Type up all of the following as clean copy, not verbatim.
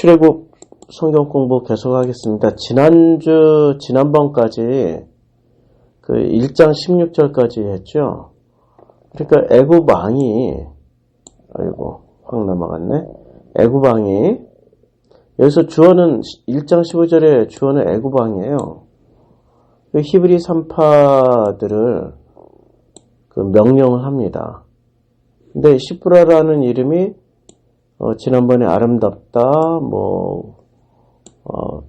출애굽 성경 공부 계속하겠습니다. 지난번까지 그 1장 16절까지 했죠. 그러니까 애굽 왕이, 아이고, 확 넘어갔네. 애굽 왕이, 여기서 주어는 1장 15절에 주어는 애굽 왕이에요. 그 히브리 산파들을 그 명령을 합니다. 근데 시프라라는 이름이 지난번에 아름답다,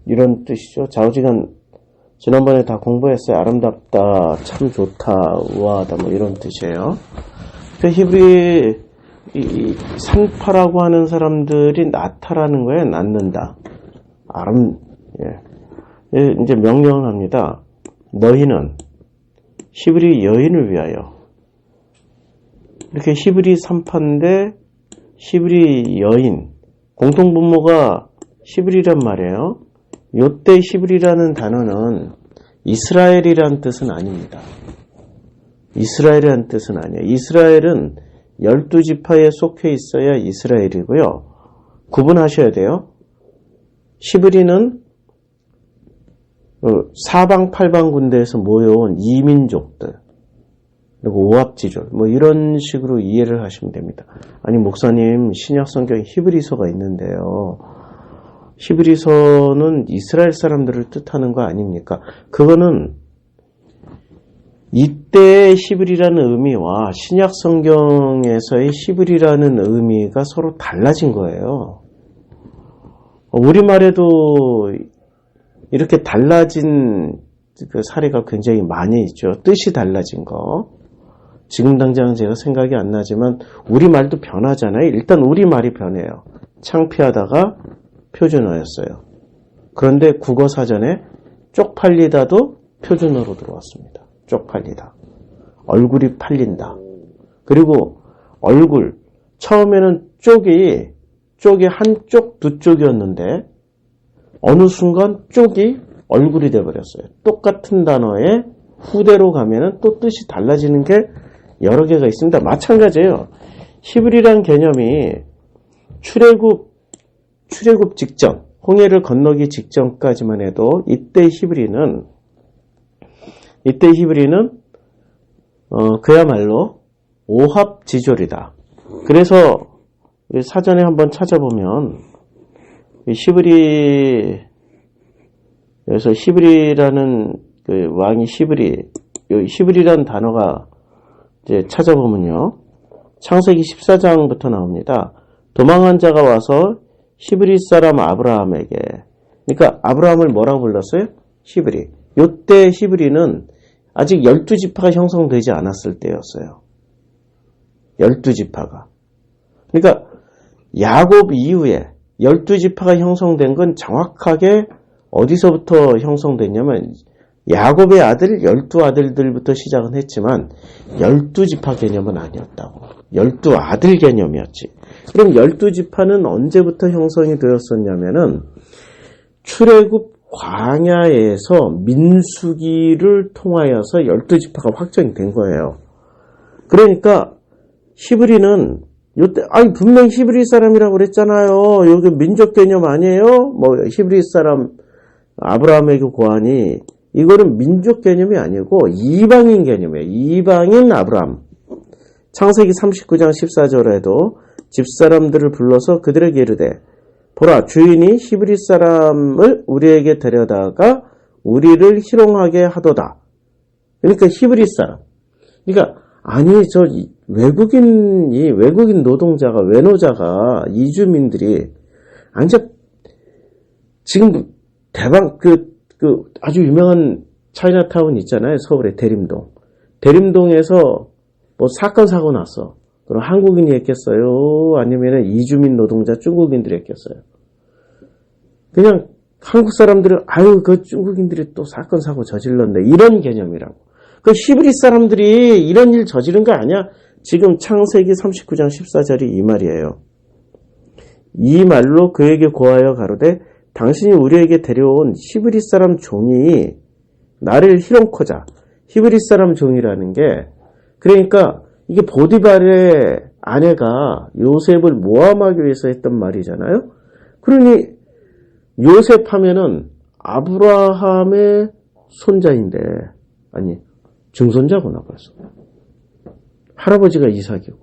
이런 뜻이죠. 좌우지간 지난번에 다 공부했어요. 아름답다, 참 좋다, 우아하다, 이런 뜻이에요. 그 히브리 이 산파라고 하는 사람들이 나타라는 거예요. 낳는다. 이제 명령을 합니다. 너희는 히브리 여인을 위하여. 이렇게 히브리 산파인데 히브리 여인, 공통분모가 히브리란 말이에요. 요때 히브리라는 단어는 이스라엘이란 뜻은 아닙니다. 이스라엘이란 뜻은 아니에요. 이스라엘은 12지파에 속해 있어야 이스라엘이고요. 구분하셔야 돼요. 히브리는 사방팔방 군대에서 모여온 이민족들, 그리고 오합지졸, 이런 식으로 이해를 하시면 됩니다. 아니, 목사님, 신약성경에 히브리서가 있는데요. 히브리서는 이스라엘 사람들을 뜻하는 거 아닙니까? 그거는 이때의 히브리라는 의미와 신약성경에서의 히브리라는 의미가 서로 달라진 거예요. 우리말에도 이렇게 달라진 그 사례가 굉장히 많이 있죠. 뜻이 달라진 거. 지금 당장 제가 생각이 안 나지만 우리말도 변하잖아요. 일단 우리말이 변해요. 창피하다가 표준어였어요. 그런데 국어사전에 쪽팔리다도 표준어로 들어왔습니다. 쪽팔리다. 얼굴이 팔린다. 그리고 얼굴. 처음에는 쪽이 한쪽, 두 쪽이었는데 어느 순간 쪽이 얼굴이 돼버렸어요. 똑같은 단어에 후대로 가면은 또 뜻이 달라지는 게 여러 개가 있습니다. 마찬가지예요. 히브리란 개념이 출애굽 직전, 홍해를 건너기 직전까지만 해도 이때 히브리는 그야말로 오합지졸이다. 그래서 사전에 한번 찾아보면 여기서 히브리라는 그 왕이 히브리라는 단어가 이제 찾아보면요. 창세기 14장부터 나옵니다. 도망한 자가 와서 히브리 사람 아브라함에게, 그러니까 아브라함을 뭐라고 불렀어요? 히브리. 요때 히브리는 아직 12지파가 형성되지 않았을 때였어요. 12지파가. 그러니까 야곱 이후에 12지파가 형성된 건 정확하게 어디서부터 형성됐냐면 야곱의 아들 12아들들부터 시작은 했지만 12지파 개념은 아니었다고. 12아들 개념이었지. 그럼 12지파는 언제부터 형성이 되었었냐면은 출애굽 광야에서 민수기를 통하여서 12지파가 확정이 된 거예요. 그러니까 히브리는 요때 분명 히브리 사람이라고 그랬잖아요. 여기 민족 개념 아니에요? 히브리 사람 아브라함에게 고하니 이거는 민족 개념이 아니고 이방인 개념이에요. 이방인 아브라함. 창세기 39장 14절에도 집사람들을 불러서 그들에게 이르되 보라 주인이 히브리 사람을 우리에게 데려다가 우리를 희롱하게 하도다. 그러니까 히브리 사람. 그러니까 외국인 노동자가 외노자가 이주민들이 완전 지금 대방 아주 유명한 차이나타운 있잖아요. 서울의 대림동에서 사건 사고 났어. 그럼 한국인이 했겠어요? 아니면 이주민 노동자 중국인들이 했겠어요? 그냥 한국 사람들은 그 중국인들이 또 사건 사고 저질렀네. 이런 개념이라고. 그 히브리 사람들이 이런 일 저지른 거 아니야? 지금 창세기 39장 14절이 이 말이에요. 이 말로 그에게 고하여 가로되 당신이 우리에게 데려온 히브리 사람 종이 나를 희롱코자. 히브리 사람 종이라는 게 그러니까 이게 보디발의 아내가 요셉을 모함하기 위해서 했던 말이잖아요. 그러니 요셉 하면은 아브라함의 손자인데, 아니, 증손자구나 벌써. 할아버지가 이삭이고,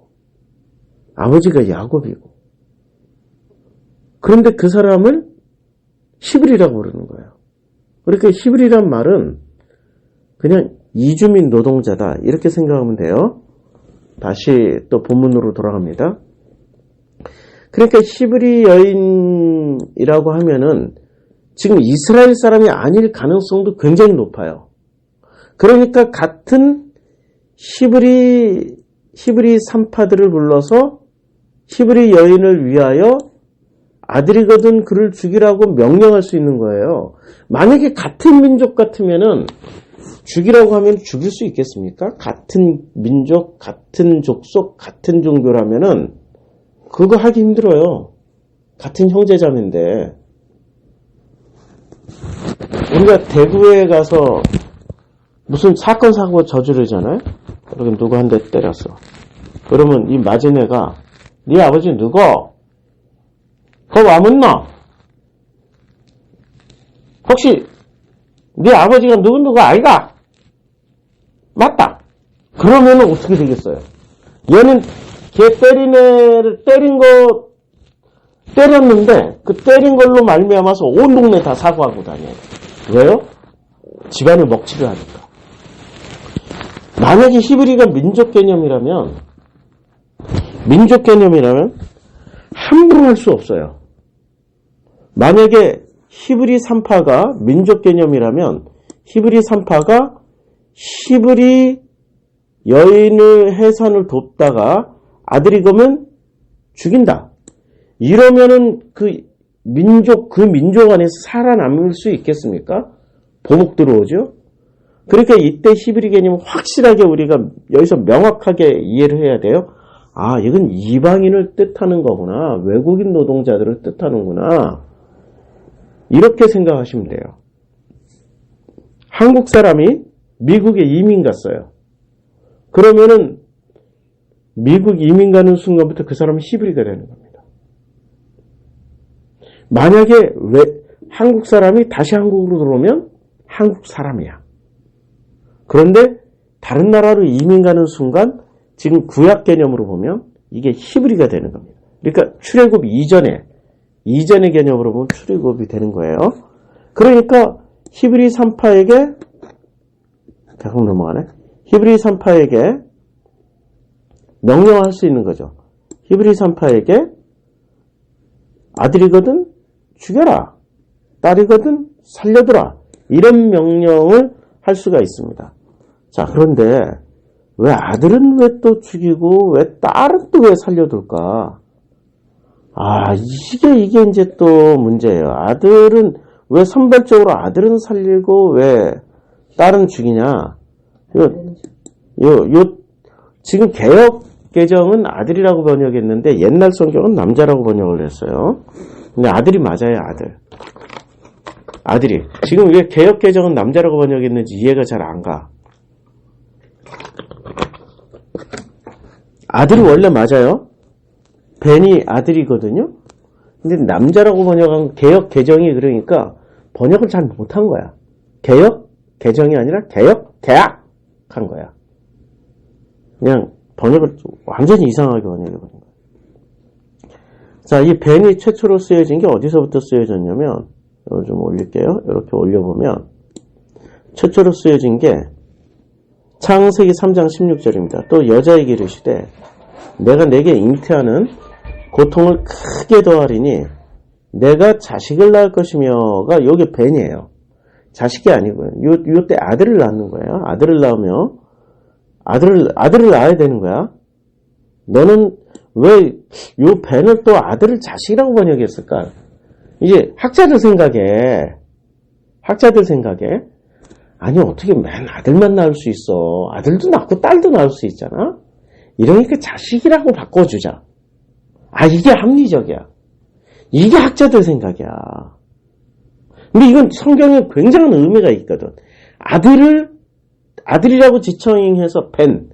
아버지가 야곱이고. 그런데 그 사람을 히브리라고 부르는 거예요. 그러니까 히브리란 말은 그냥 이주민 노동자다, 이렇게 생각하면 돼요. 다시 또 본문으로 돌아갑니다. 그러니까 히브리 여인이라고 하면은 지금 이스라엘 사람이 아닐 가능성도 굉장히 높아요. 그러니까 같은 히브리 산파들을 불러서 히브리 여인을 위하여 아들이거든 그를 죽이라고 명령할 수 있는 거예요. 만약에 같은 민족 같으면은 죽이라고 하면 죽일 수 있겠습니까? 같은 민족, 같은 족속, 같은 종교라면은 그거 하기 힘들어요. 같은 형제자매인데. 우리가 대구에 가서 무슨 사건 사고 저지르잖아요. 그러면 누구 한 대 때렸어. 그러면 이 맞은 애가 네 아버지 누구? 그거 와 묻노? 혹시 네 아버지가 누구 아이가? 맞다. 그러면은 어떻게 되겠어요? 얘는 걔 때린 애를 때렸는데 그 때린 걸로 말미암아서 온 동네 다 사고하고 다녀요. 왜요? 집안을 먹칠을 하니까. 만약에 히브리가 민족 개념이라면 함부로 할 수 없어요. 만약에 히브리 산파가 민족 개념이라면 히브리 산파가 히브리 여인의 해산을 돕다가 아들이 거면 죽인다. 이러면은 그 민족 안에서 살아남을 수 있겠습니까? 보복 들어오죠? 그러니까 이때 히브리 개념은 확실하게 우리가 여기서 명확하게 이해를 해야 돼요. 아, 이건 이방인을 뜻하는 거구나. 외국인 노동자들을 뜻하는구나. 이렇게 생각하시면 돼요. 한국 사람이 미국에 이민 갔어요. 그러면은 미국 이민 가는 순간부터 그 사람은 히브리가 되는 겁니다. 만약에 한국 사람이 다시 한국으로 들어오면 한국 사람이야. 그런데 다른 나라로 이민 가는 순간 지금 구약 개념으로 보면 이게 히브리가 되는 겁니다. 그러니까 출애굽 이전의 개념으로 보면 출애굽이 되는 거예요. 그러니까 히브리 산파에게 계속 넘어가네. 히브리 산파에게 명령할 수 있는 거죠. 히브리 산파에게 아들이거든 죽여라. 딸이거든 살려두라. 이런 명령을 할 수가 있습니다. 자, 그런데 왜 아들은 왜 또 죽이고 왜 딸은 또 왜 살려둘까? 아, 이게 이제 또 문제예요. 아들은 왜 선별적으로 아들은 살리고 왜 딸은 죽이냐? 지금 개혁 개정은 아들이라고 번역했는데 옛날 성경은 남자라고 번역을 했어요. 근데 아들이 맞아요, 아들이. 지금 왜 개혁 개정은 남자라고 번역했는지 이해가 잘 안 가. 아들이 원래 맞아요. 벤이 아들이거든요. 근데 남자라고 번역한 개혁 개정이 그러니까 번역을 잘 못한 거야. 개혁 개정이 아니라 개약한 거야. 그냥 번역을 완전히 이상하게 번역해버린 거야. 자, 이 벤이 최초로 쓰여진 게 어디서부터 쓰여졌냐면, 이걸 좀 올릴게요. 이렇게 올려보면 최초로 쓰여진 게 창세기 3장 16절입니다. 또 여자에게 이르시되 내가 내게 잉태하는 고통을 크게 더하리니 내가 자식을 낳을 것이며가 여기 벤이에요. 자식이 아니고요. 요때 아들을 낳는 거예요. 아들을 낳으며 아들을 낳아야 되는 거야. 너는 왜 요 벤을 또 아들을 자식이라고 번역했을까? 이제 학자들 생각에 아니 어떻게 맨 아들만 낳을 수 있어. 아들도 낳고 딸도 낳을 수 있잖아. 이러니까 자식이라고 바꿔주자. 아, 이게 합리적이야. 이게 학자들 생각이야. 근데 이건 성경에 굉장한 의미가 있거든. 아들이라고 지칭해서 벤.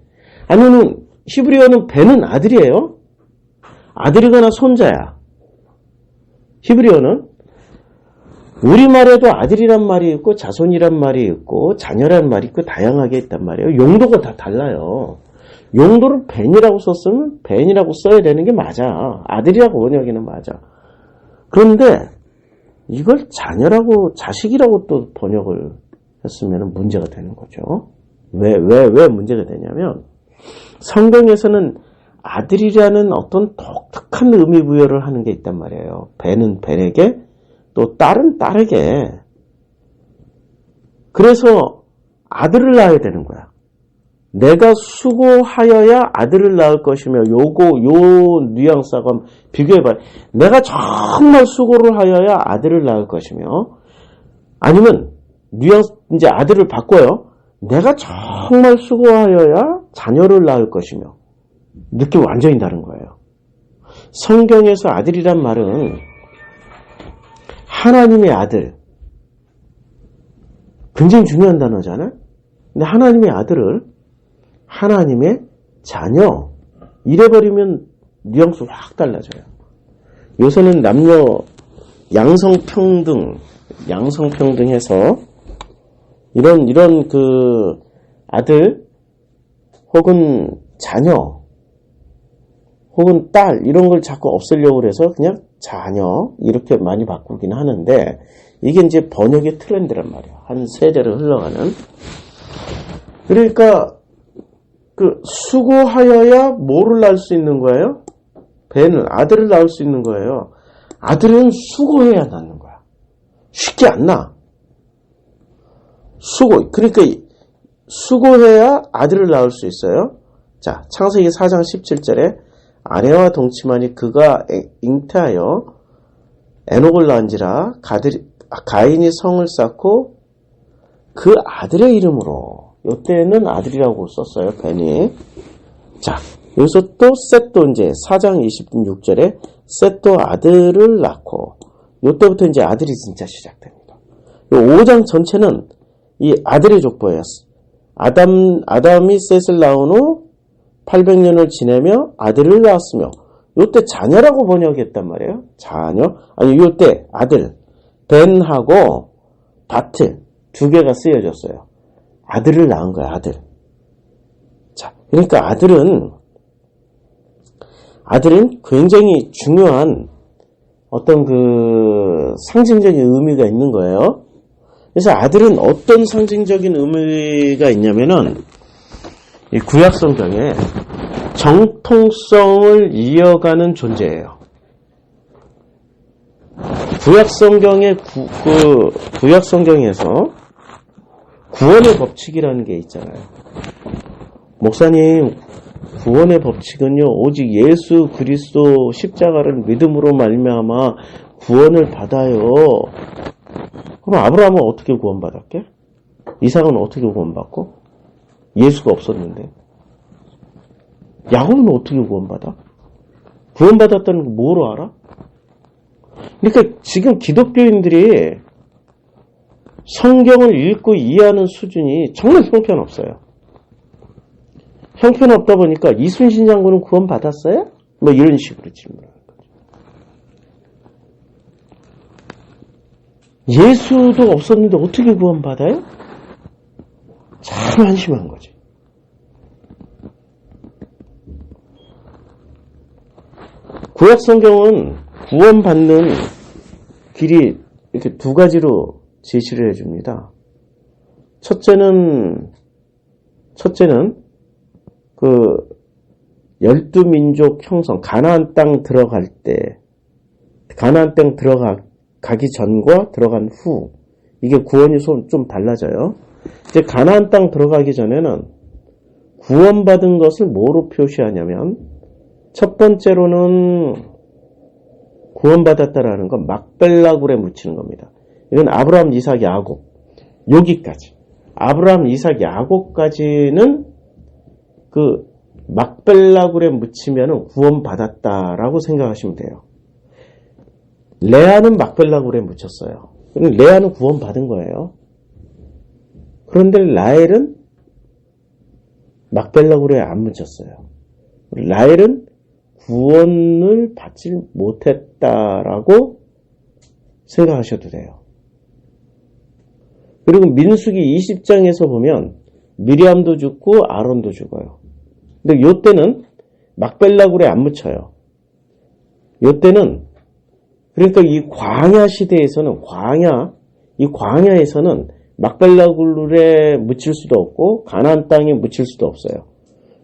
아니면 히브리어는 벤은 아들이에요. 아들이거나 손자야. 히브리어는. 우리말에도 아들이란 말이 있고 자손이란 말이 있고 자녀란 말이 있고 다양하게 있단 말이에요. 용도가 다 달라요. 용도를 벤이라고 썼으면 벤이라고 써야 되는 게 맞아. 아들이라고 번역이는 맞아. 그런데 이걸 자녀라고 자식이라고 또 번역을 했으면 문제가 되는 거죠. 왜 문제가 되냐면 성경에서는 아들이라는 어떤 독특한 의미 부여를 하는 게 있단 말이에요. 벤은 벤에게 또 딸은 딸에게. 그래서 아들을 낳아야 되는 거야. 내가 수고하여야 아들을 낳을 것이며 요 뉘앙스하고 비교해봐요. 내가 정말 수고를 하여야 아들을 낳을 것이며 아니면 뉘앙스 이제 아들을 바꿔요. 내가 정말 수고하여야 자녀를 낳을 것이며 느낌 완전히 다른 거예요. 성경에서 아들이란 말은 하나님의 아들 굉장히 중요한 단어잖아요. 근데 하나님의 아들을 하나님의 자녀 이래버리면 뉘앙스 확 달라져요. 요새는 남녀 양성평등해서 이런 그 아들 혹은 자녀 혹은 딸 이런 걸 자꾸 없애려고 해서 그냥 자녀 이렇게 많이 바꾸긴 하는데 이게 이제 번역의 트렌드란 말이에요. 한 세대를 흘러가는. 그러니까 그 수고하여야 뭐를 낳을 수 있는 거예요? 벤을 아들을 낳을 수 있는 거예요. 아들은 수고해야 낳는 거야. 쉽게 안 낳아. 그러니까 수고해야 아들을 낳을 수 있어요. 자, 창세기 4장 17절에 아내와 동침하니 그가 잉태하여 에녹을 낳은지라 가인이 성을 쌓고 그 아들의 이름으로 이때는 아들이라고 썼어요. 벤이. 자, 여기서 또 셋도 이제 4장 26절에 셋도 아들을 낳고 이때부터 이제 아들이 진짜 시작됩니다. 5장 전체는 이 아들의 족보예요. 아담이 셋을 낳은 후 800년을 지내며 아들을 낳았으며 이때 자녀라고 번역했단 말이에요. 자녀. 아니 이때 아들 벤하고 바트 두 개가 쓰여졌어요. 아들을 낳은 거야. 아들. 자, 그러니까 아들은 굉장히 중요한 어떤 그 상징적인 의미가 있는 거예요. 그래서 아들은 어떤 상징적인 의미가 있냐면은 이 구약 성경에 정통성을 이어가는 존재예요. 구약 성경에서 구원의 법칙이라는 게 있잖아요. 목사님, 구원의 법칙은요, 오직 예수 그리스도 십자가를 믿음으로 말미암아 구원을 받아요. 그럼 아브라함은 어떻게 구원받았게? 이삭은 어떻게 구원받고? 예수가 없었는데. 야곱은 어떻게 구원받아? 구원받았다는 거 뭐로 알아? 그러니까 지금 기독교인들이 성경을 읽고 이해하는 수준이 정말 형편없어요. 형편없다 보니까 이순신 장군은 구원받았어요? 뭐 이런 식으로 질문하는 거죠. 예수도 없었는데 어떻게 구원받아요? 참 한심한 거지. 구약 성경은 구원받는 길이 이렇게 두 가지로 제시를 해줍니다. 첫째는 그 12민족 형성, 가나안 땅 들어갈 때, 가나안 땅 들어가기 전과 들어간 후, 이게 구원이 좀 달라져요. 이제 가나안 땅 들어가기 전에는 구원받은 것을 뭐로 표시하냐면, 첫 번째로는 구원받았다라는 건 막벨라굴에 묻히는 겁니다. 이건 아브라함, 이삭, 야곱. 여기까지. 아브라함, 이삭, 야곱까지는 그 막벨라굴에 묻히면 구원받았다라고 생각하시면 돼요. 레아는 막벨라굴에 묻혔어요. 레아는 구원받은 거예요. 그런데 라헬은 막벨라굴에 안 묻혔어요. 라헬은 구원을 받지 못했다라고 생각하셔도 돼요. 그리고 민수기 20장에서 보면 미리암도 죽고 아론도 죽어요. 근데 요때는 막벨라굴에 안 묻혀요. 요때는 그러니까 이 광야 시대에서는 이 광야에서는 막벨라굴에 묻힐 수도 없고 가나안 땅에 묻힐 수도 없어요.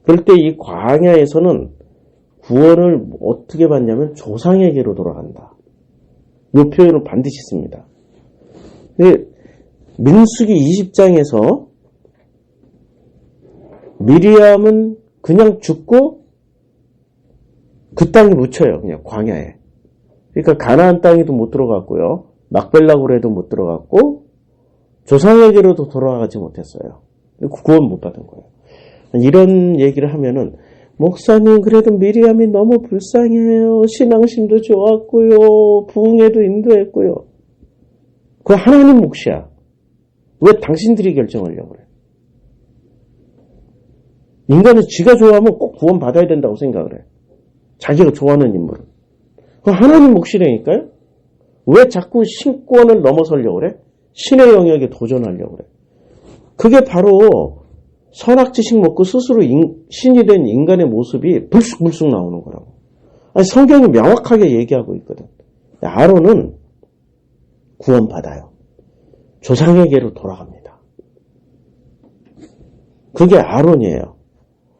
그럴 때 이 광야에서는 구원을 어떻게 받냐면 조상에게로 돌아간다. 이 표현을 반드시 씁니다. 민수기 20장에서 미리암은 그냥 죽고 그 땅에 묻혀요. 그냥 광야에. 그러니까 가나안 땅에도 못 들어갔고요. 막벨라굴에도 못 들어갔고 조상에게로도 돌아가지 못했어요. 구원 못 받은 거예요. 이런 얘기를 하면은 목사님 그래도 미리암이 너무 불쌍해요. 신앙심도 좋았고요. 부흥에도 인도했고요. 그거 하나님 몫이야. 왜 당신들이 결정하려고 그래? 인간은 지가 좋아하면 꼭 구원 받아야 된다고 생각을 해. 자기가 좋아하는 인물은. 그거 하나님 몫이라니까요? 왜 자꾸 신권을 넘어서려고 그래? 신의 영역에 도전하려고 그래? 그게 바로 선악지식 먹고 스스로 신이 된 인간의 모습이 불쑥불쑥 나오는 거라고. 아니, 성경이 명확하게 얘기하고 있거든. 아론은 구원받아요. 조상에게로 돌아갑니다. 그게 아론이에요.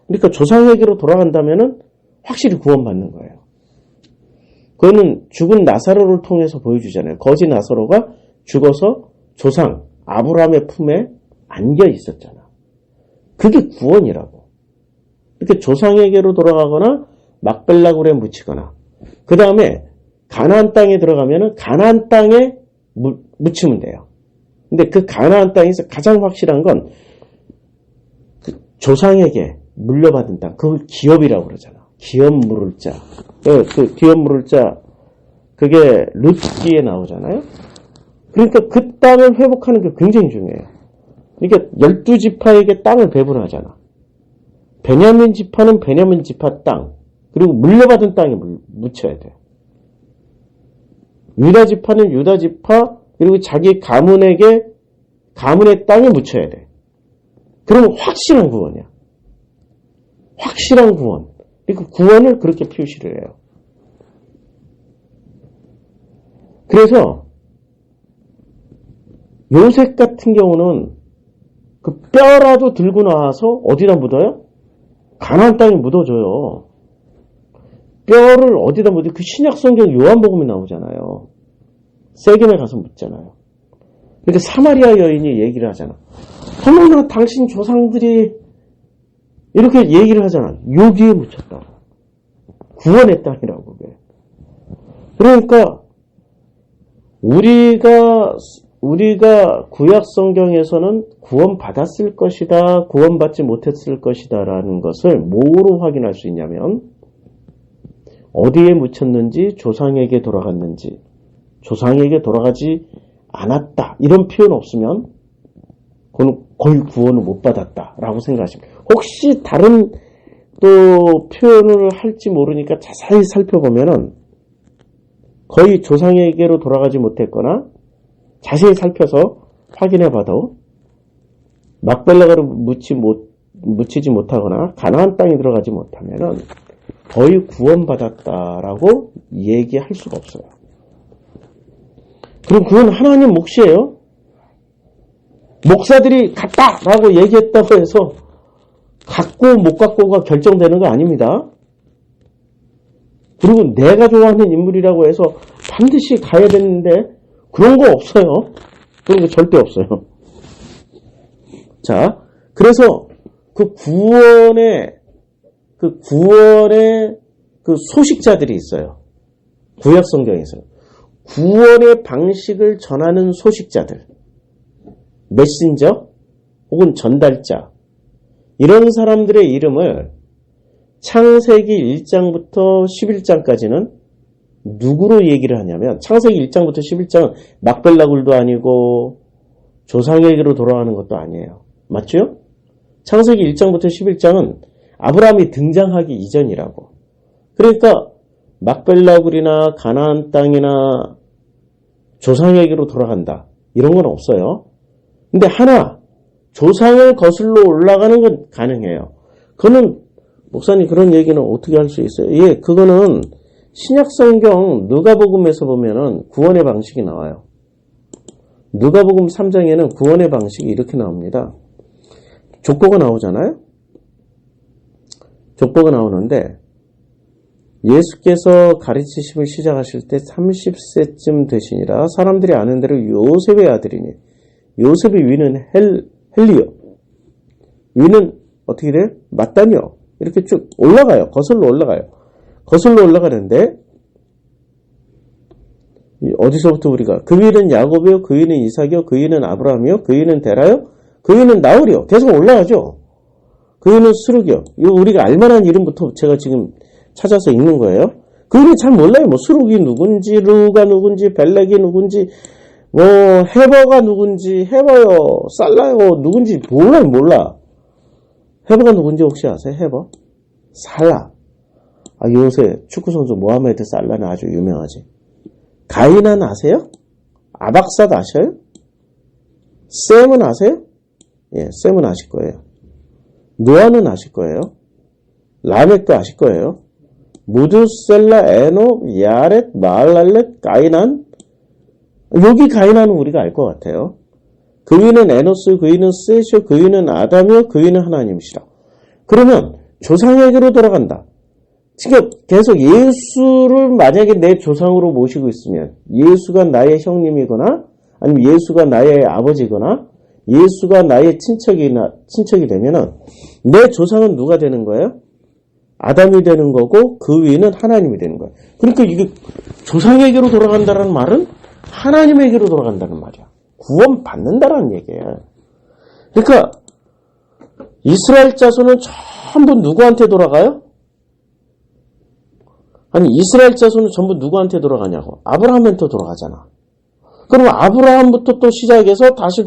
그러니까 조상에게로 돌아간다면은 확실히 구원받는 거예요. 그거는 죽은 나사로를 통해서 보여주잖아요. 거지 나사로가 죽어서 조상 아브라함의 품에 안겨 있었잖아. 그게 구원이라고. 이렇게 조상에게로 돌아가거나 막벨라굴에 묻히거나 그 다음에 가나안 땅에 들어가면은 가나안 땅에 묻히면 돼요. 근데 그 가나안 땅에서 가장 확실한 건 그 조상에게 물려받은 땅, 그걸 기업이라고 그러잖아. 기업 물을 자. 그 기업 물을 자, 그게 룻기에 나오잖아요. 그러니까 그 땅을 회복하는 게 굉장히 중요해요. 그러니까 12지파에게 땅을 배분하잖아. 베냐민 지파는 베냐민 지파 땅, 그리고 물려받은 땅에 묻혀야 돼. 유다 지파는 유다 지파, 그리고 자기 가문에게 가문의 땅에 묻혀야 돼. 그러면 확실한 구원이야. 확실한 구원. 그러니까 구원을 그렇게 표시를 해요. 그래서 요셉 같은 경우는 그 뼈라도 들고 나와서 어디다 묻어요? 가나안 땅에 묻어줘요. 뼈를 어디다 묻어요? 그 신약성경 요한복음에 나오잖아요. 세겜에 가서 묻잖아요. 그러니까 사마리아 여인이 얘기를 하잖아. 어머나 당신 조상들이 이렇게 얘기를 하잖아. 여기에 묻혔다. 구원의 땅이라고 그게. 그러니까 우리가 구약 성경에서는 구원받았을 것이다, 구원받지 못했을 것이다라는 것을 뭐로 확인할 수 있냐면 어디에 묻혔는지, 조상에게 돌아갔는지, 조상에게 돌아가지 않았다 이런 표현 없으면 그건 거의 구원을 못 받았다라고 생각하시면, 혹시 다른 또 표현을 할지 모르니까 자세히 살펴보면은 거의 조상에게로 돌아가지 못했거나 자세히 살펴서 확인해봐도 막벨라가로 묻히지 못하거나 가나안 땅에 들어가지 못하면은 거의 구원받았다라고 얘기할 수가 없어요. 그럼 그건 하나님 몫이에요. 목사들이 갔다라고 얘기했다고 해서 갔고 못 갔고가 결정되는 거 아닙니다. 그리고 내가 좋아하는 인물이라고 해서 반드시 가야 되는데 그런 거 없어요. 그런 거 절대 없어요. 자, 그래서 그 구원의 그 소식자들이 있어요. 구약 성경에서 구원의 방식을 전하는 소식자들, 메신저 혹은 전달자, 이런 사람들의 이름을 창세기 1장부터 11장까지는 누구로 얘기를 하냐면, 창세기 1장부터 11장은 막벨라굴도 아니고 조상에게로 돌아가는 것도 아니에요. 맞죠? 창세기 1장부터 11장은 아브라함이 등장하기 이전이라고. 그러니까 막벨라굴이나 가나안 땅이나 조상에게로 돌아간다 이런 건 없어요. 근데 하나, 조상을 거슬러 올라가는 건 가능해요. 그거는, 목사님 그런 얘기는 어떻게 할 수 있어요? 예, 그거는 신약성경 누가복음에서 보면은 구원의 방식이 나와요. 누가복음 3장에는 구원의 방식이 이렇게 나옵니다. 족보가 나오잖아요? 족보가 나오는데 예수께서 가르치심을 시작하실 때 30세쯤 되시니라 사람들이 아는 대로 요셉의 아들이니 요셉의 위는 헬리요. 위는 어떻게 돼요? 마따니요. 이렇게 쭉 올라가요. 거슬러 올라가요. 거슬러 올라가는데 어디서부터 우리가 그 위는 야곱이요, 그 위는 이삭이요, 그 위는 아브라함이요, 그 위는 데라요, 그 위는 나홀이요. 계속 올라가죠. 그 위는 수룩이요. 이거 우리가 알만한 이름부터 제가 지금 찾아서 읽는 거예요. 그 위는 잘 몰라요. 뭐 수룩이 누군지, 루가 누군지, 벨렉이 누군지, 뭐 헤버가 누군지, 헤버요, 살라요 누군지 몰라. 헤버가 누군지 혹시 아세요? 헤버? 살라. 요새 축구선수 모하메드 살라는 아주 유명하지. 가이난 아세요? 아박삿 아셔요? 셈은 아세요? 예, 셈은 아실 거예요. 노아는 아실 거예요. 라멕도 아실 거예요. 무두셀라, 에녹, 야렛, 마할랄렛, 가이난. 여기 가이난은 우리가 알 것 같아요. 그 위는 에노스, 그 위는 셋이요, 그 위는 아담이요, 그 위는 하나님이시라. 그러면 조상에게로 돌아간다. 지금 계속 예수를 만약에 내 조상으로 모시고 있으면 예수가 나의 형님이거나 아니면 예수가 나의 아버지거나 예수가 나의 친척이 되면은 내 조상은 누가 되는 거예요? 아담이 되는 거고 그 위는 하나님이 되는 거예요. 그러니까 이게 조상에게로 돌아간다는 말은 하나님에게로 돌아간다는 말이야. 구원 받는다라는 얘기예요. 그러니까 이스라엘 자손은 전부 누구한테 돌아가요? 아니 이스라엘 자손은 전부 누구한테 돌아가냐고. 아브라함한테 돌아가잖아. 그럼 아브라함부터 또 시작해서 다시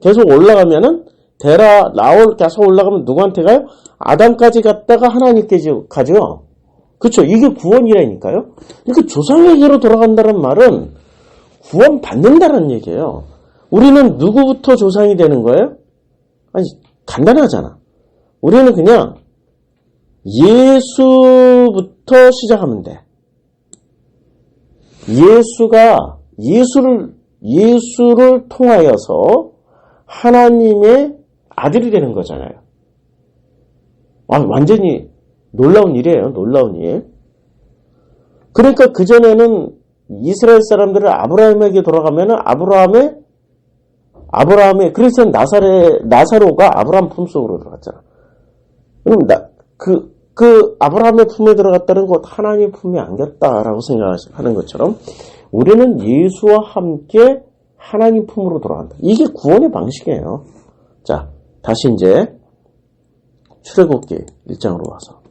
계속 올라가면은 데라, 나홀 계속 올라가면 누구한테 가요? 아담까지 갔다가 하나님께 가죠. 그렇죠. 이게 구원이라니까요. 그러니까 조상에게로 돌아간다는 말은 구원 받는다는 얘기예요. 우리는 누구부터 조상이 되는 거예요? 아니 간단하잖아. 우리는 그냥 예수부터 시작하면 돼. 예수를 통하여서 하나님의 아들이 되는 거잖아요. 완전히 놀라운 일이에요. 놀라운 일. 그러니까 그전에는 이스라엘 사람들은 아브라함에게 돌아가면은 아브라함의 그래서 나사로가 아브라함 품속으로 들어갔잖아. 그럼 그 아브라함의 품에 들어갔다는 것 하나님의 품에 안겼다라고 생각하는 것처럼 우리는 예수와 함께 하나님 품으로 돌아간다. 이게 구원의 방식이에요. 자, 다시 이제 출애굽기 1장으로 와서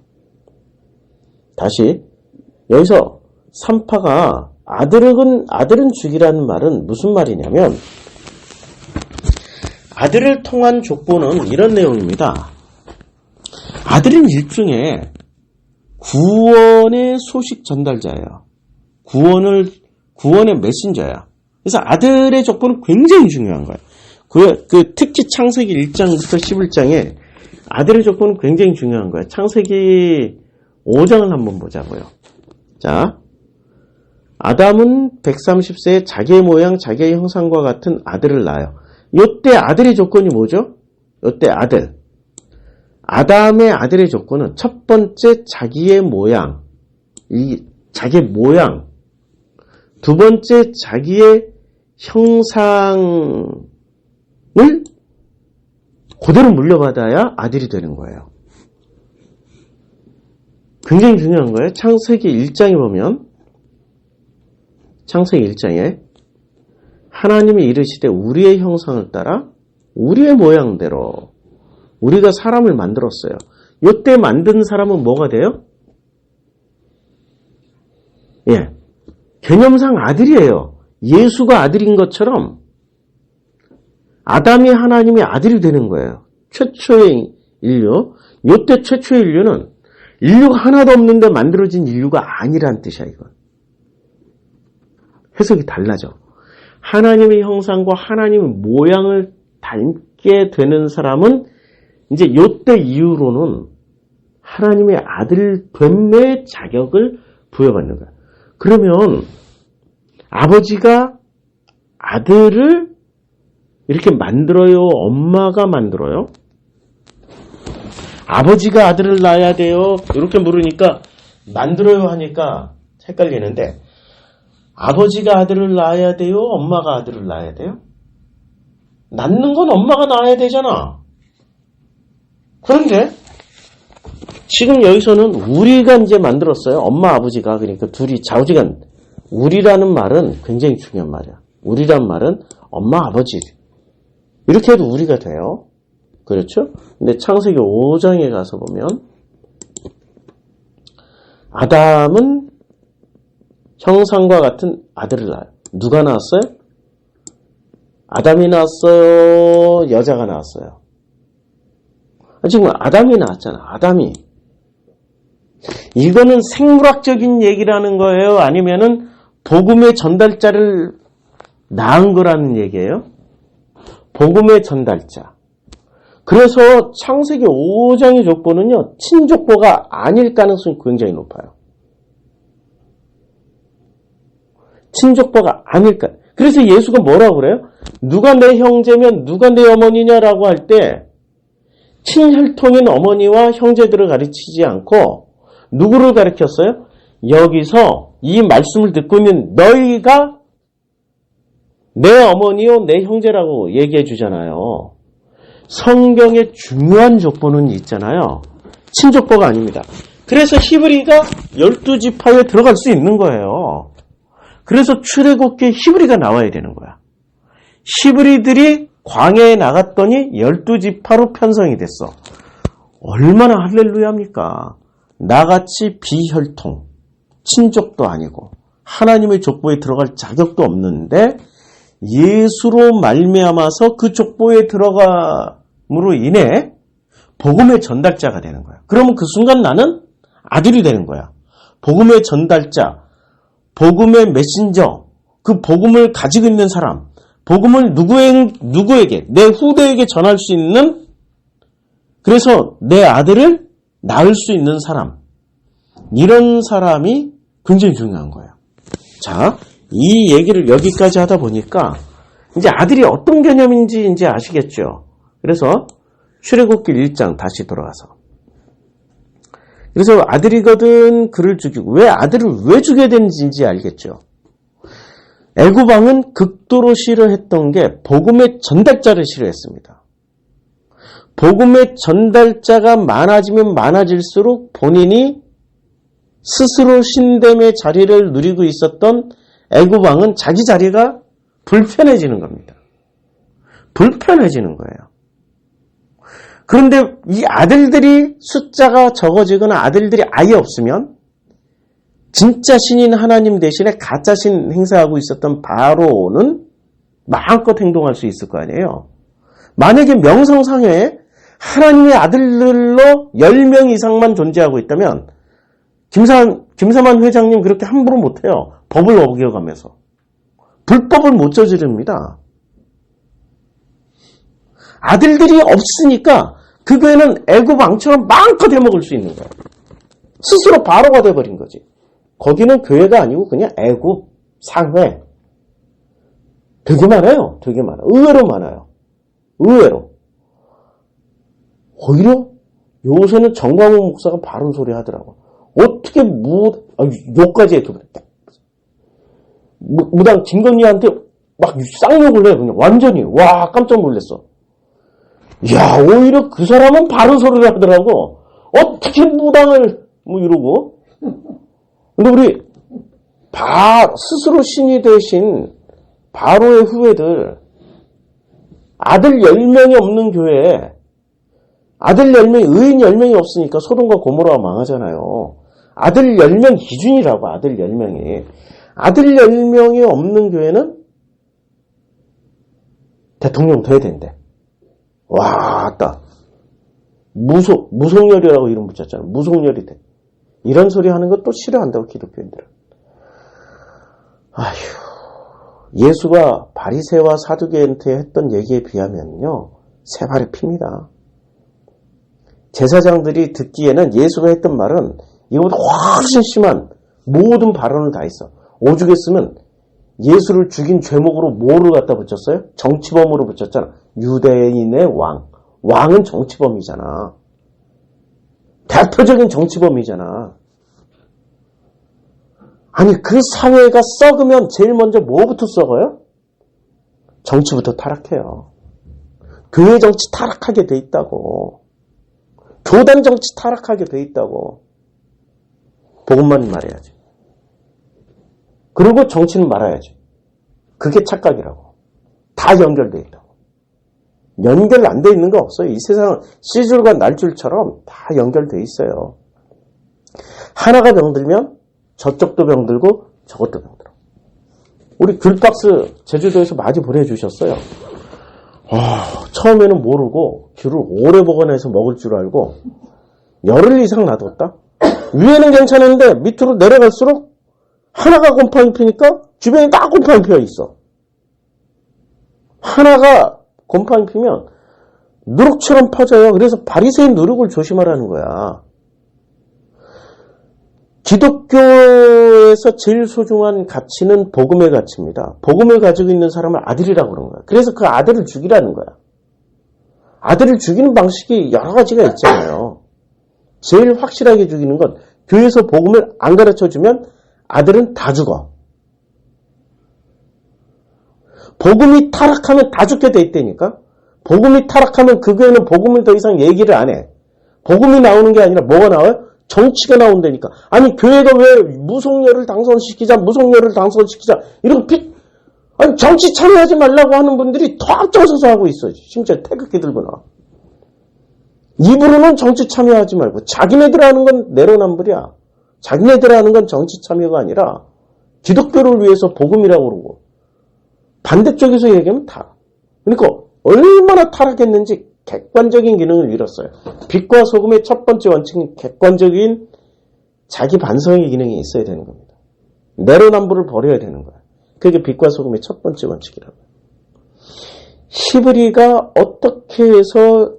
다시 여기서 산파가 아들은 죽이라는 말은 무슨 말이냐면 아들을 통한 족보는 이런 내용입니다. 아들은 일종의 구원의 소식 전달자예요. 구원의 메신저야. 그래서 아들의 족보는 굉장히 중요한 거예요. 특히 창세기 1장부터 11장에 아들의 족보는 굉장히 중요한 거예요. 창세기 5장을 한번 보자고요. 자, 아담은 130세에 자기의 모양, 자기의 형상과 같은 아들을 낳아요. 이때 아들의 조건이 뭐죠? 이때 아담의 아들의 조건은 첫 번째 자기의 모양, 자기의 모양, 두 번째 자기의 형상을 그대로 물려받아야 아들이 되는 거예요. 굉장히 중요한 거예요. 창세기 1장에 보면 창세기 1장에 하나님이 이르시되 우리의 형상을 따라 우리의 모양대로 우리가 사람을 만들었어요. 이때 만든 사람은 뭐가 돼요? 예, 개념상 아들이에요. 예수가 아들인 것처럼 아담이 하나님의 아들이 되는 거예요. 최초의 인류. 이때 최초의 인류는 인류가 하나도 없는데 만들어진 인류가 아니란 뜻이야, 이건. 해석이 달라져. 하나님의 형상과 하나님의 모양을 닮게 되는 사람은 이제 요때 이후로는 하나님의 아들 됨의 자격을 부여받는 거야. 그러면 아버지가 아들을 이렇게 만들어요? 엄마가 만들어요? 아버지가 아들을 낳아야 돼요? 이렇게 물으니까 만들어요 하니까 헷갈리는데 아버지가 아들을 낳아야 돼요? 엄마가 아들을 낳아야 돼요? 낳는 건 엄마가 낳아야 되잖아. 그런데 지금 여기서는 우리가 이제 만들었어요. 엄마 아버지가. 그러니까 둘이 좌우지간. 우리라는 말은 굉장히 중요한 말이야. 우리란 말은 엄마 아버지. 이렇게 해도 우리가 돼요. 그렇죠? 근데 창세기 5장에 가서 보면 아담은 형상과 같은 아들을 낳아요. 누가 낳았어요? 아담이 낳았어요? 여자가 낳았어요? 지금 아담이 낳았잖아. 아담이. 이거는 생물학적인 얘기라는 거예요? 아니면은 복음의 전달자를 낳은 거라는 얘기예요? 복음의 전달자. 그래서 창세기 5장의 족보는요, 친족보가 아닐 가능성이 굉장히 높아요. 친족보가 아닐까. 그래서 예수가 뭐라고 그래요? 누가 내 형제면 누가 내 어머니냐라고 할 때 친혈통인 어머니와 형제들을 가르치지 않고 누구를 가르쳤어요? 여기서 이 말씀을 듣고 있는 너희가 내 어머니요 내 형제라고 얘기해 주잖아요. 성경의 중요한 족보는 있잖아요. 친족보가 아닙니다. 그래서 히브리가 12지파에 들어갈 수 있는 거예요. 그래서 출애굽기에 히브리가 나와야 되는 거야. 히브리들이 광야에 나갔더니 12지파로 편성이 됐어. 얼마나 할렐루야입니까? 나같이 비혈통, 친족도 아니고 하나님의 족보에 들어갈 자격도 없는데 예수로 말미암아서 그 족보에 들어감으로 인해 복음의 전달자가 되는 거야. 그러면 그 순간 나는 아들이 되는 거야. 복음의 전달자, 복음의 메신저, 그 복음을 가지고 있는 사람, 복음을 누구에게, 내 후대에게 전할 수 있는, 그래서 내 아들을 낳을 수 있는 사람, 이런 사람이 굉장히 중요한 거예요. 자, 이 얘기를 여기까지 하다 보니까 이제 아들이 어떤 개념인지 이제 아시겠죠? 그래서 출애굽기 1장 다시 돌아가서. 그래서 아들이거든 그를 죽이고, 왜 아들을 왜 죽여야 되는지 알겠죠? 애굽 왕은 극도로 싫어했던 게 복음의 전달자를 싫어했습니다. 복음의 전달자가 많아지면 많아질수록 본인이 스스로 신됨의 자리를 누리고 있었던 애굽 왕은 자기 자리가 불편해지는 겁니다. 불편해지는 거예요. 그런데 이 아들들이 숫자가 적어지거나 아들들이 아예 없으면 진짜 신인 하나님 대신에 가짜 신 행사하고 있었던 바로는 마음껏 행동할 수 있을 거 아니에요. 만약에 명성상에 하나님의 아들들로 10명 이상만 존재하고 있다면 김사만 회장님 그렇게 함부로 못해요. 법을 어겨가면서. 불법을 못 저지릅니다. 아들들이 없으니까 그 교회는 애굽 왕처럼 마음껏 해먹을 수 있는 거예요. 스스로 바로가 돼버린 거지. 거기는 교회가 아니고 그냥 애굽 상회. 되게 많아요. 되게 많아요. 의외로 많아요. 의외로. 오히려 요새는 정광훈 목사가 바른 소리 하더라고. 어떻게 욕까지 해. 무당 김건희한테 막 쌍욕을 해. 그냥 완전히. 와, 깜짝 놀랐어. 야, 오히려 그 사람은 바른 소리를 하더라고. 어떻게 무당을 이러고. 근데 우리 스스로 신이 되신 바로의 후예들, 아들 10명이 없는 교회에 아들 10명이, 의인 10명이 없으니까 소돔과 고모라가 망하잖아요. 아들 10명 기준이라고, 아들 10명이. 아들 10명이 없는 교회는 대통령 돼야 된대. 와, 딱. 무속열이라고 이름 붙였잖아. 무속열이 돼. 이런 소리 하는 것도 싫어한다고, 기독교인들은. 아휴, 예수가 바리새와 사두개인한테 했던 얘기에 비하면요, 세 발의 피입니다. 제사장들이 듣기에는 예수가 했던 말은 이거보다 훨씬 심한 모든 발언을 다 했어. 오죽했으면 예수를 죽인 죄목으로 뭐를 갖다 붙였어요? 정치범으로 붙였잖아. 유대인의 왕. 왕은 정치범이잖아. 대표적인 정치범이잖아. 아니, 그 사회가 썩으면 제일 먼저 뭐부터 썩어요? 정치부터 타락해요. 교회 정치 타락하게 돼 있다고. 교단 정치 타락하게 돼 있다고. 복음만 말해야지. 그리고 정치는 말아야지. 그게 착각이라고. 다 연결돼 있다고. 연결 안 돼 있는 거 없어요. 이 세상은 씨줄과 날줄처럼 다 연결돼 있어요. 하나가 병들면 저쪽도 병들고 저것도 병들어. 우리 귤박스 제주도에서 많이 보내주셨어요. 처음에는 모르고 귤을 오래 보관해서 먹을 줄 알고 열흘 이상 놔뒀다. 위에는 괜찮은데 밑으로 내려갈수록 하나가 곰팡이 피니까 주변에 다 곰팡이 피어 있어. 하나가 곰팡이 피면 누룩처럼 퍼져요. 그래서 바리새인 누룩을 조심하라는 거야. 기독교에서 제일 소중한 가치는 복음의 가치입니다. 복음을 가지고 있는 사람을 아들이라고 그러는 거야. 그래서 그 아들을 죽이라는 거야. 아들을 죽이는 방식이 여러 가지가 있잖아요. 제일 확실하게 죽이는 건 교회에서 복음을 안 가르쳐주면 아들은 다 죽어. 복음이 타락하면 다 죽게 돼 있다니까. 복음이 타락하면 그 교회는 복음을 더 이상 얘기를 안 해. 복음이 나오는 게 아니라 뭐가 나와요? 정치가 나온다니까. 아니, 교회가 왜 무속녀를 당선시키자 이런 아니, 정치 참여하지 말라고 하는 분들이 더 앞장서서 하고 있어. 심지어 태극기 들고 나와. 입으로는 정치 참여하지 말고 자기네들 하는 건 내로남불이야. 자기네들 하는 건 정치 참여가 아니라 기독교를 위해서 복음이라고 그러고 반대쪽에서 얘기하면 타락. 그러니까 얼마나 타락했는지 객관적인 기능을 잃었어요. 빛과 소금의 첫 번째 원칙은 객관적인 자기 반성의 기능이 있어야 되는 겁니다. 내로남불을 버려야 되는 거야. 그게 빛과 소금의 첫 번째 원칙이라고요. 히브리가 어떻게 해서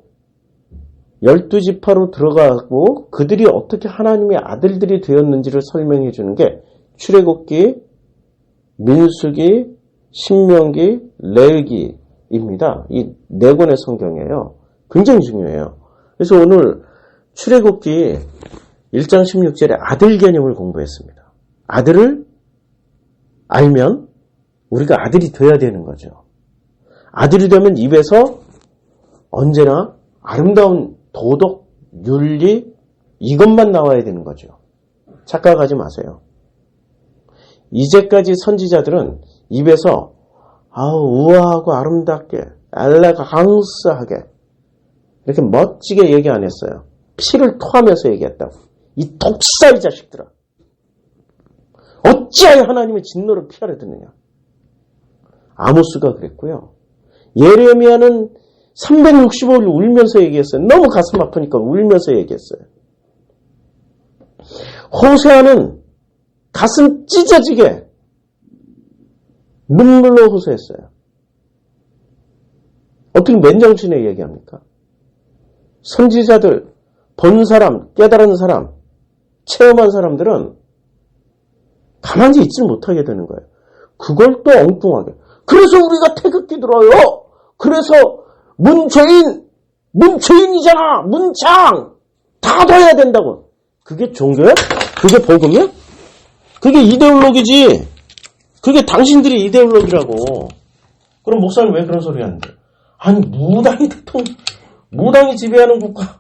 12지파로 들어가고 그들이 어떻게 하나님의 아들들이 되었는지를 설명해 주는 게 출애굽기, 민수기, 신명기, 레위기입니다. 이 네 권의 성경이에요. 굉장히 중요해요. 그래서 오늘 출애굽기 1장 16절에 아들 개념을 공부했습니다. 아들을 알면 우리가 아들이 돼야 되는 거죠. 아들이 되면 입에서 언제나 아름다운 도덕, 윤리 이것만 나와야 되는 거죠. 착각하지 마세요. 이제까지 선지자들은 입에서 우아하고 아름답게 엘레강스하게 이렇게 멋지게 얘기 안 했어요. 피를 토하면서 얘기했다고. 이 독사의 자식들아. 어찌하여 하나님의 진노를 피하려 드느냐. 아모스가 그랬고요. 예레미야는 365일 울면서 얘기했어요. 너무 가슴 아프니까 울면서 얘기했어요. 호세아는 가슴 찢어지게 눈물로 호소했어요. 어떻게 맨정신에 얘기합니까? 선지자들, 본 사람, 깨달은 사람, 체험한 사람들은 가만히 있지 못하게 되는 거예요. 그걸 또 엉뚱하게. 그래서 우리가 태극기 들어요. 그래서 문재인이잖아. 문창 다 둬야 된다고. 그게 종교야? 그게 복음이야? 그게 이데올로기지. 그게 당신들이 이데올로기라고. 그럼 목사님 왜 그런 소리 하는데? 아니, 무당이 지배하는 국가.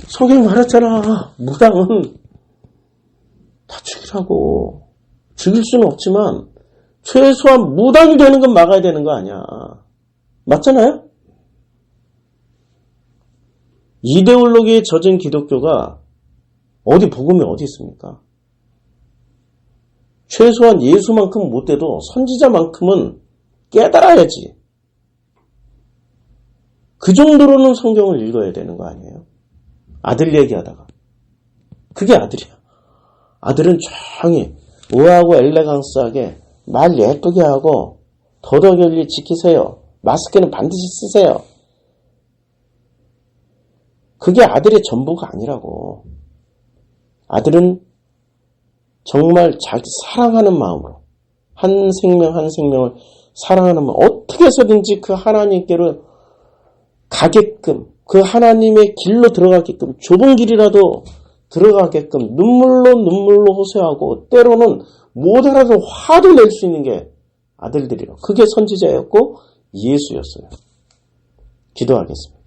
성경이 말했잖아. 무당은 다 죽이라고. 죽일 수는 없지만 최소한 무당이 되는 건 막아야 되는 거 아니야. 맞잖아요? 이데올로기에 젖은 기독교가 어디 복음이 어디 있습니까? 최소한 예수만큼 못돼도 선지자만큼은 깨달아야지. 그 정도로는 성경을 읽어야 되는 거 아니에요? 아들 얘기하다가. 그게 아들이야. 아들은 조용히 우아하고 엘레강스하게 말 예쁘게 하고 도덕윤리 지키세요. 마스크는 반드시 쓰세요. 그게 아들의 전부가 아니라고. 아들은 정말 자기 사랑하는 마음으로 한 생명 한 생명을 사랑하는 마음, 어떻게 해서든지 그 하나님께로 가게끔, 그 하나님의 길로 들어가게끔, 좁은 길이라도 들어가게끔 눈물로 호소하고 때로는 못 알아도 화도 낼 수 있는 게 아들들이요. 그게 선지자였고 예수였어요. 기도하겠습니다.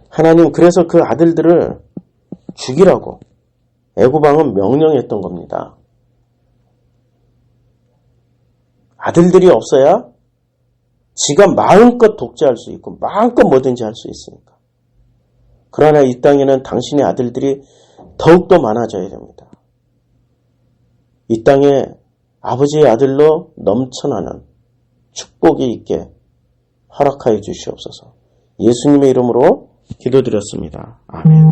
하나님, 그래서 그 아들들을 죽이라고 애고방은 명령했던 겁니다. 아들들이 없어야 지가 마음껏 독재할 수 있고 마음껏 뭐든지 할 수 있으니까. 그러나 이 땅에는 당신의 아들들이 더욱더 많아져야 됩니다. 이 땅에 아버지의 아들로 넘쳐나는 축복이 있게 허락하여 주시옵소서. 예수님의 이름으로 기도드렸습니다. 아멘.